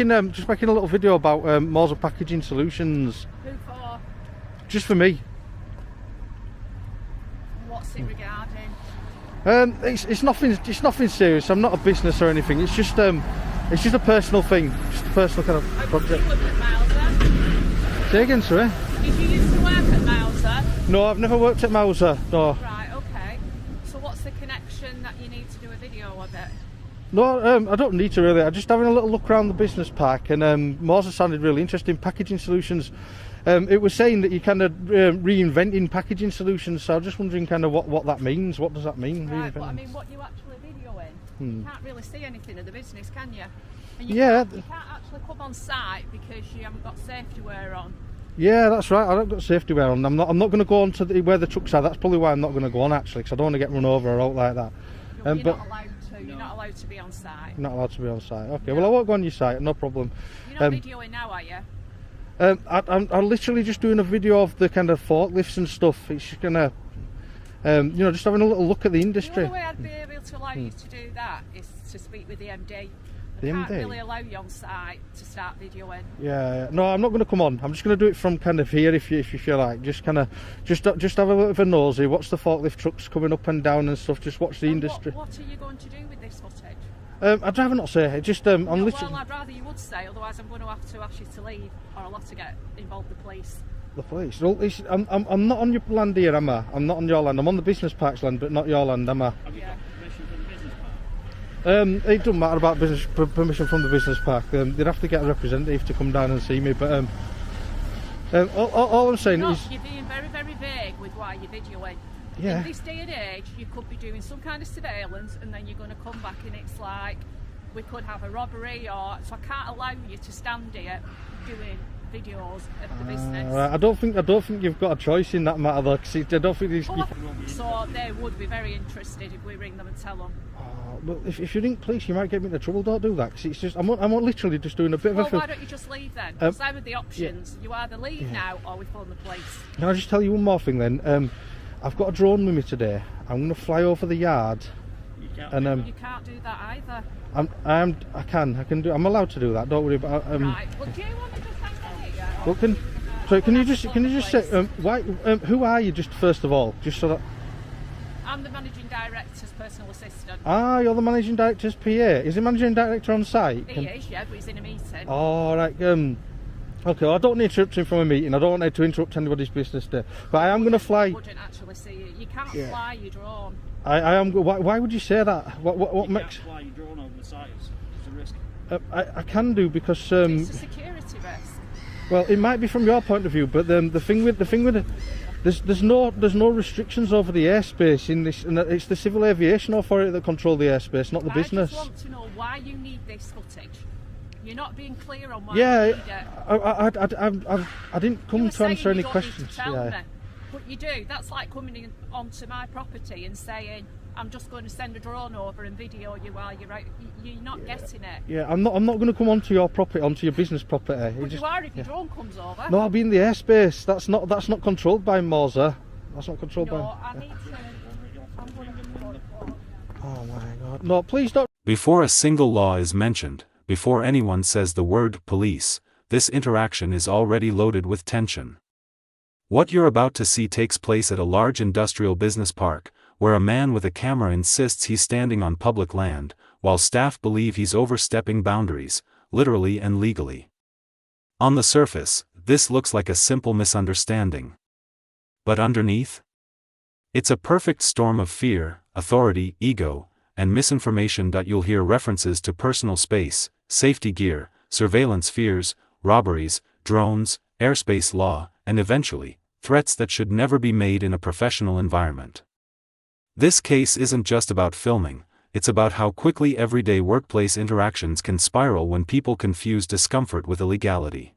Just making a little video about Morza Packaging Solutions. Who for? Just for me. What's it regarding? It's nothing serious. I'm not a business or anything. It's just a personal thing, just a personal kind of project. Did you work at Mauser? Say again, sorry. Did you used to work at Mauser? No, I've never worked at Mauser. No. Right. Okay. So what's the connection that you need to do a video of it? No, I don't need to really. I'm just having a little look around the business park, and Morza sounded really interesting. Packaging solutions. It was saying that you're kind of reinventing packaging solutions, so I'm just wondering kind of what that means. What does that mean? Right, but I mean, what you actually videoing, you can't really see anything of the business, can you? And you can't actually come on site because you haven't got safety wear on. Yeah, that's right. I don't got safety wear on. I'm not going to go on to where the trucks are. That's probably why I'm not going to go on actually, because I don't want to get run over or out like that. You're not allowed to. You're not allowed to be on site. Not allowed to be on site. Okay. No. Well, I won't go on your site. No problem. You're not videoing now, are you? I'm literally just doing a video of the kind of forklifts and stuff. It's just gonna, just having a little look at the industry. The only way I'd be able to allow you to do that is to speak with the MD. I can't really allow you on site to start videoing. Yeah. No, I'm not going to come on. I'm just going to do it from kind of here, if you feel like. Just kind of, just have a little bit of a nosy. Watch the forklift trucks coming up and down and stuff. Just watch the industry. What are you going to do with this footage? I'd rather not say it. Just I'm literally. Well, I'd rather you would say. Otherwise, I'm going to have to ask you to leave, or I'll have to get involved with the police. The police? Well, I'm not on your land here, am I? I'm not on your land. I'm on the business park's land, but not your land, am I? Have you got permission from the business park? It doesn't matter about permission from the business park. They'd have to get a representative to come down and see me. But all I'm saying is you're being very, very vague with why you're videoing. Yeah. In this day and age, you could be doing some kind of surveillance, and then you're going to come back, and it's like we could have a robbery, or so I can't allow you to stand here doing videos of the business. Right. I don't think you've got a choice in that matter, though. Cause I don't think these. So they would be very interested if we ring them and tell them. Well, if you ring police, you might get me into trouble. Don't do that, because it's just I'm literally just doing a bit of a. Why don't you just leave then? Because I have the options. Yeah. You either leave now or we phone the police. Can I just tell you one more thing then? I've got a drone with me today. I'm going to fly over the yard. You can't. And you can't do that either. I can do. I'm allowed to do that. Don't worry about. Right. Well, do you want to just hang here? Well, can you just say why? Who are you? Just first of all, just so that. I'm the managing director's personal assistant. Ah, you're the managing director's PA. Is the managing director on site? He is, yeah, but he's in a meeting. Oh, right. Okay, well, I don't want to interrupt him from a meeting. I don't want to interrupt anybody's business there. But I am going to fly. I wouldn't actually see you. You can't fly your drone. I am. Why would you say that? What makes? You can't fly your drone over the sites. It's a risk. I can do because. It's a security risk. Well, it might be from your point of view, but the thing with there's no restrictions over the airspace in this, and it's the Civil Aviation Authority that control the airspace, not the business. I just want to know why you need this footage. You're not being clear on why you need it. I didn't come to answer any questions. Me, but you do. That's like coming onto my property and saying, I'm just going to send a drone over and video you while you're out. You're not getting it. Yeah, I'm not going to come onto your property, onto your business property. But you are if your drone comes over. No, I'll be in the airspace. That's not controlled by Morza. That's not controlled by. I need to. Oh my God! No, please don't. Before a single law is mentioned, before anyone says the word police, this interaction is already loaded with tension. What you're about to see takes place at a large industrial business park, where a man with a camera insists he's standing on public land, while staff believe he's overstepping boundaries, literally and legally. On the surface, this looks like a simple misunderstanding. But underneath? It's a perfect storm of fear, authority, ego, and misinformation. You'll hear references to personal space, safety gear, surveillance fears, robberies, drones, airspace law, and eventually, threats that should never be made in a professional environment. This case isn't just about filming, it's about how quickly everyday workplace interactions can spiral when people confuse discomfort with illegality.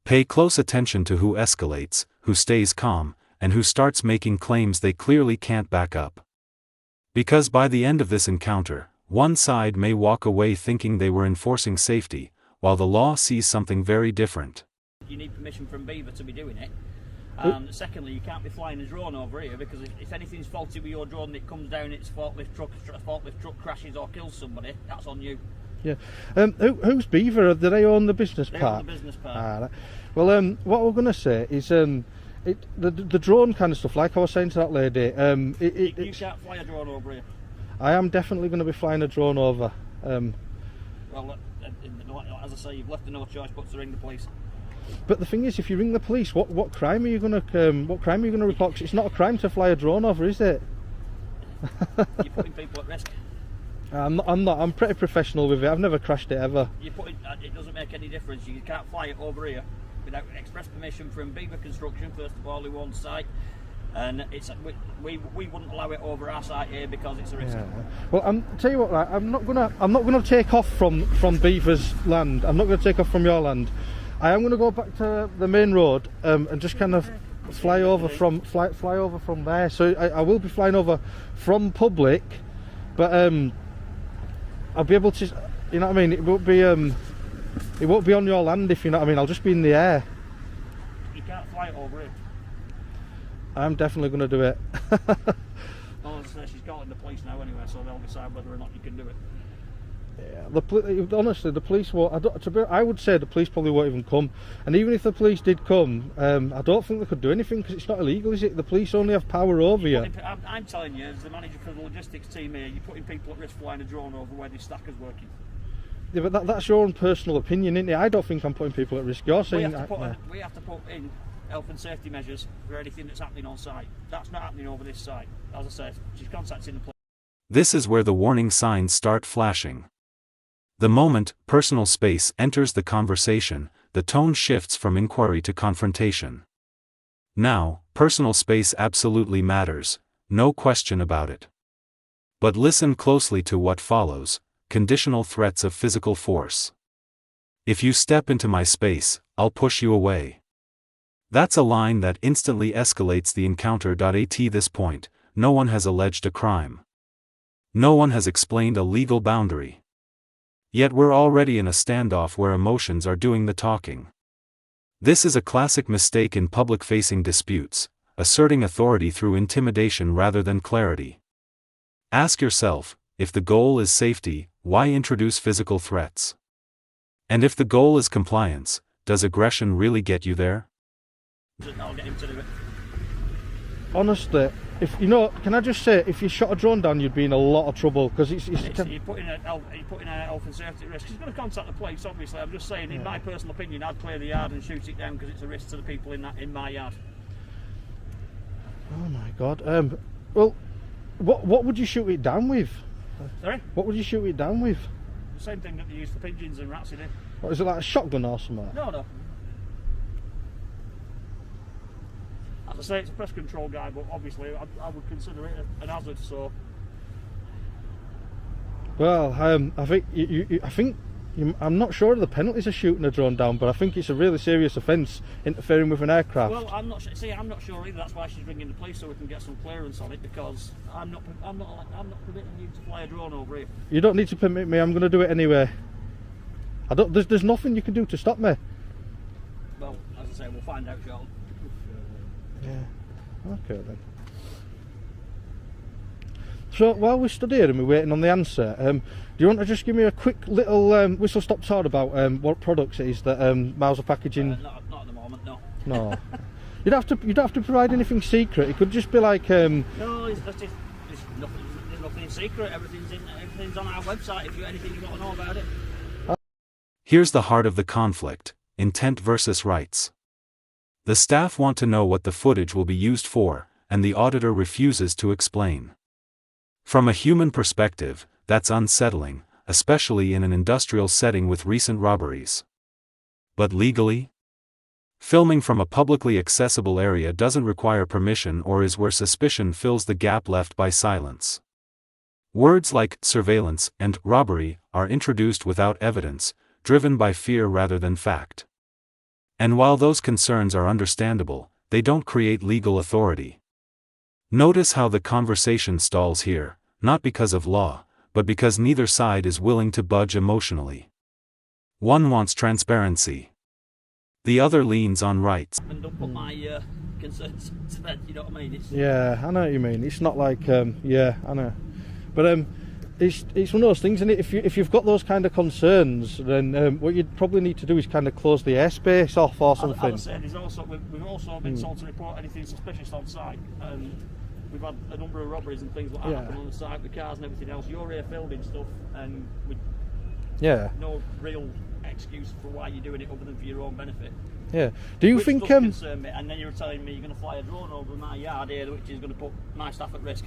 Pay close attention to who escalates, who stays calm, and who starts making claims they clearly can't back up. Because by the end of this encounter, one side may walk away thinking they were enforcing safety, while the law sees something very different. You need permission from Beaver to be doing it. Secondly, you can't be flying a drone over here, because if anything's faulty with your drone and it comes down, it's forklift truck crashes or kills somebody, that's on you. Yeah. Who's Beaver? Do they own the business park? They own the business park. Right. Well, what we're going to say is the drone kind of stuff, like I was saying to that lady. You can't fly a drone over here. I am definitely going to be flying a drone over. Well, as I say, you've left no choice but to ring the police. But the thing is, if you ring the police, what crime are you going to report? 'Cause it's not a crime to fly a drone over, is it? You're putting people at risk. I'm not. I'm pretty professional with it. I've never crashed it ever. It doesn't make any difference. You can't fly it over here without express permission from Beaver Construction, first of all, who owns site. And we wouldn't allow it over our site here because it's a risk. Yeah. Well, tell you what, right, I'm not gonna take off from Beaver's land. I'm not gonna take off from your land. I am gonna go back to the main road and just kind of fly over from there. So I will be flying over from public, but I'll be able to, you know what I mean. It won't be on your land, if you know what I mean. I'll just be in the air. You can't fly it over it. I'm definitely going to do it. Well, she's calling the police now anyway, so they'll decide whether or not you can do it. Yeah, honestly, the police won't. I would say the police probably won't even come. And even if the police did come, I don't think they could do anything because it's not illegal, is it? The police only have power over you. I'm telling you, as the manager for the logistics team here, you're putting people at risk flying a drone over where the stacker's working. Yeah, but that's your own personal opinion, isn't it? I don't think I'm putting people at risk. You're saying we have to put in health and safety measures for anything that's happening on site. That's not happening over this site. As I said, she's contacting the police. This is where the warning signs start flashing. The moment personal space enters the conversation, the tone shifts from inquiry to confrontation. Now, personal space absolutely matters, no question about it. But listen closely to what follows: conditional threats of physical force. If you step into my space, I'll push you away. That's a line that instantly escalates the encounter. At this point, no one has alleged a crime. No one has explained a legal boundary. Yet we're already in a standoff where emotions are doing the talking. This is a classic mistake in public-facing disputes, asserting authority through intimidation rather than clarity. Ask yourself, if the goal is safety, why introduce physical threats? And if the goal is compliance, does aggression really get you there? I'll get him to do it. Honestly, can I just say, if you shot a drone down, you'd be in a lot of trouble because you're putting a health and safety risk. He's going to contact the police, obviously. I'm just saying, in my personal opinion, I'd clear the yard and shoot it down because it's a risk to the people in my yard. Oh my God. Well, what would you shoot it down with? Sorry? What would you shoot it down with? The same thing that they use for pigeons and rats in it. What, is it like a shotgun or something? No. As I say, it's a pest control guy, but obviously I would consider it an hazard. So, well, I think I'm not sure of the penalties of shooting a drone down, but I think it's a really serious offence interfering with an aircraft. Well, I'm not sure either. That's why she's ringing the police so we can get some clearance on it, because I'm not permitting you to fly a drone over here. You don't need to permit me. I'm going to do it anyway. There's nothing you can do to stop me. Well, as I say, we'll find out shortly. Yeah. Okay then. So while we stood here and we're waiting on the answer, do you want to just give me a quick little whistle-stop tour about what products it is that Mauser Packaging? Not at the moment, no. No. You'd have to provide anything secret. It could just be like. No, there's nothing secret. Everything's on our website. If you anything you want to know about it. Here's the heart of the conflict: intent versus rights. The staff want to know what the footage will be used for, and the auditor refuses to explain. From a human perspective, that's unsettling, especially in an industrial setting with recent robberies. But legally? Filming from a publicly accessible area doesn't require permission or is where suspicion fills the gap left by silence. Words like surveillance and robbery are introduced without evidence, driven by fear rather than fact. And while those concerns are understandable, they don't create legal authority. Notice how the conversation stalls here, not because of law, but because neither side is willing to budge emotionally. One wants transparency. The other leans on rights. And don't put my concerns to bed, you know what I mean? Yeah, I know what you mean. It's not like, yeah, I know. But It's one of those things, isn't it? If you've got those kind of concerns, then what you'd probably need to do is kind of close the airspace off or something. As I said, we've also been told to report anything suspicious on site. We've had a number of robberies and things like that happen on the site with cars and everything else. You're here filming stuff, and with no real excuse for why you're doing it other than for your own benefit. Yeah. Do you think? Concern me, and then you're telling me you're going to fly a drone over my yard here, which is going to put my staff at risk.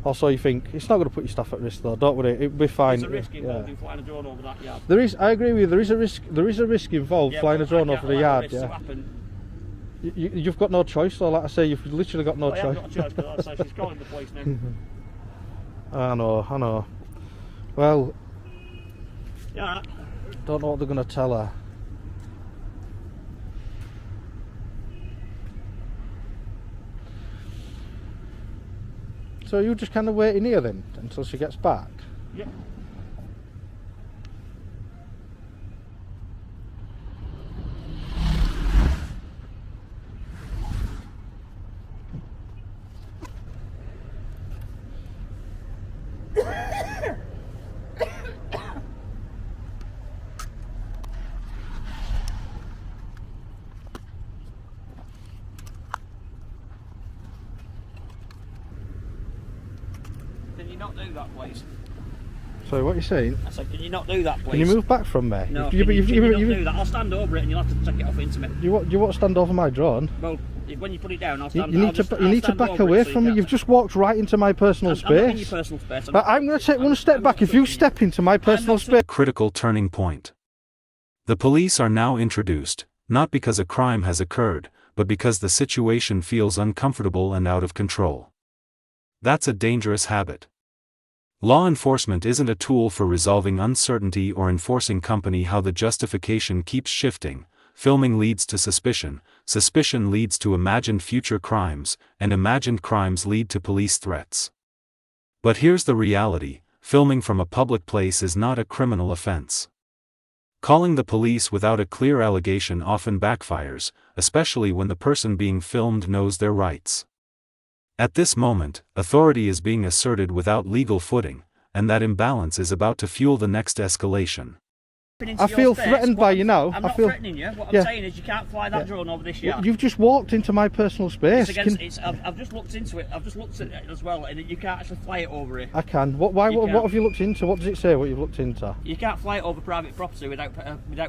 Also, you think it's not going to put your staff at risk, though? Don't worry, it'll be fine. There's a risk involved in flying a drone over that yard. There is. I agree with you. There is a risk. There is a risk involved flying a drone over the yard. You've got no choice, though. Like I say, you've literally got no choice. I haven't got a choice, because like I say, she's calling the police now. I know. Well, yeah. Don't know what they're going to tell her. So you're just kind of waiting here then until she gets back? Yeah. Can you not do that, please? Sorry, what are you saying? I said, can you not do that, please? Can you move back from me? No, can you not do that? I'll stand over it and you'll have to take it off into me. You want to stand over my drone? Well, when you put it down, I'll stand. You need to back away from me. You've just walked right into my personal space. I'm not in your personal space. I'm going to take one step back. If you step into my personal space. Critical turning point. The police are now introduced, not because a crime has occurred, but because the situation feels uncomfortable and out of control. That's a dangerous habit. Law enforcement isn't a tool for resolving uncertainty or enforcing company how the justification keeps shifting. Filming leads to suspicion, suspicion leads to imagined future crimes, and imagined crimes lead to police threats. But here's the reality, filming from a public place is not a criminal offense. Calling the police without a clear allegation often backfires, especially when the person being filmed knows their rights. At this moment, authority is being asserted without legal footing, and that imbalance is about to fuel the next escalation. I feel threatened by you now. I'm not threatening you. What I'm saying is you can't fly that drone over this yard. You've just walked into my personal space. I've just looked into it. I've just looked at it as well, and you can't actually fly it over here. I can. What have you looked into? What does it say? What you've looked into? You can't fly it over private property without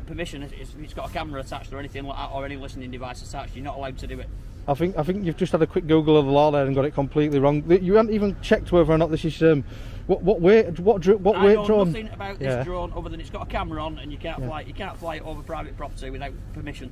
permission. It's got a camera attached or anything like that, or any listening device attached. You're not allowed to do it. I think you've just had a quick Google of the law there and got it completely wrong. You haven't even checked whether or not this is what weight drone. I know nothing about this drone other than it's got a camera on, and you can't fly it over private property without permission.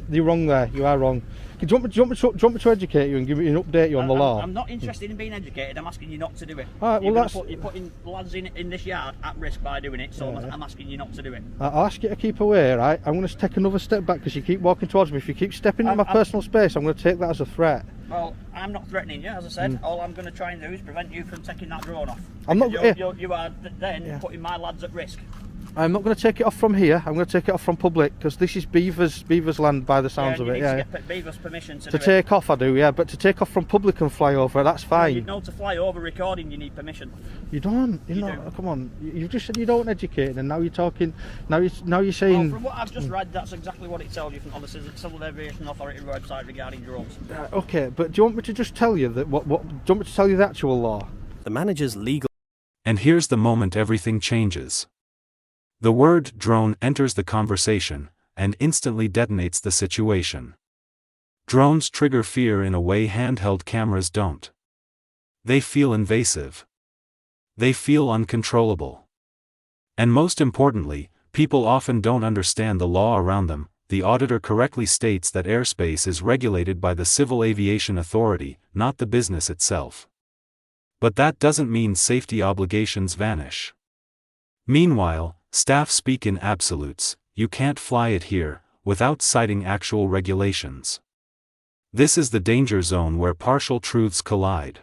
You're wrong there. You are wrong. Do you want me to educate you and give you an update on the law? I'm not interested in being educated. I'm asking you not to do it. All right, you're putting lads in this yard at risk by doing it. So I'm asking you not to do it. I'll ask you to keep away, right? I'm going to take another step back because you keep walking towards me. If you keep stepping into my personal space, I'm going to take that as a threat. Well, I'm not threatening you, as I said. All I'm going to try and do is prevent you from taking that drone off. I'm not. You are then putting my lads at risk. I'm not going to take it off from here. I'm going to take it off from public because this is Beaver's land by the sounds of it. You need to get Beaver's permission to take off. I do, but to take off from public and fly over, that's fine. You know, to fly over recording, you need permission. You don't. You know. Come on. You've just said you don't educate, and now you're talking. Now you're saying. Well, from what I've just read, that's exactly what it tells you on the Civil Aviation Authority website regarding drones. Okay, but do you want me to just tell you that? Do you want me to tell you the actual law? The manager's legal. And here's the moment everything changes. The word drone enters the conversation, and instantly detonates the situation. Drones trigger fear in a way handheld cameras don't. They feel invasive. They feel uncontrollable. And most importantly, people often don't understand the law around them. The auditor correctly states that airspace is regulated by the Civil Aviation Authority, not the business itself. But that doesn't mean safety obligations vanish. Meanwhile, staff speak in absolutes, you can't fly it here, without citing actual regulations. This is the danger zone where partial truths collide.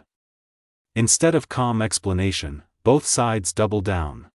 Instead of calm explanation, both sides double down.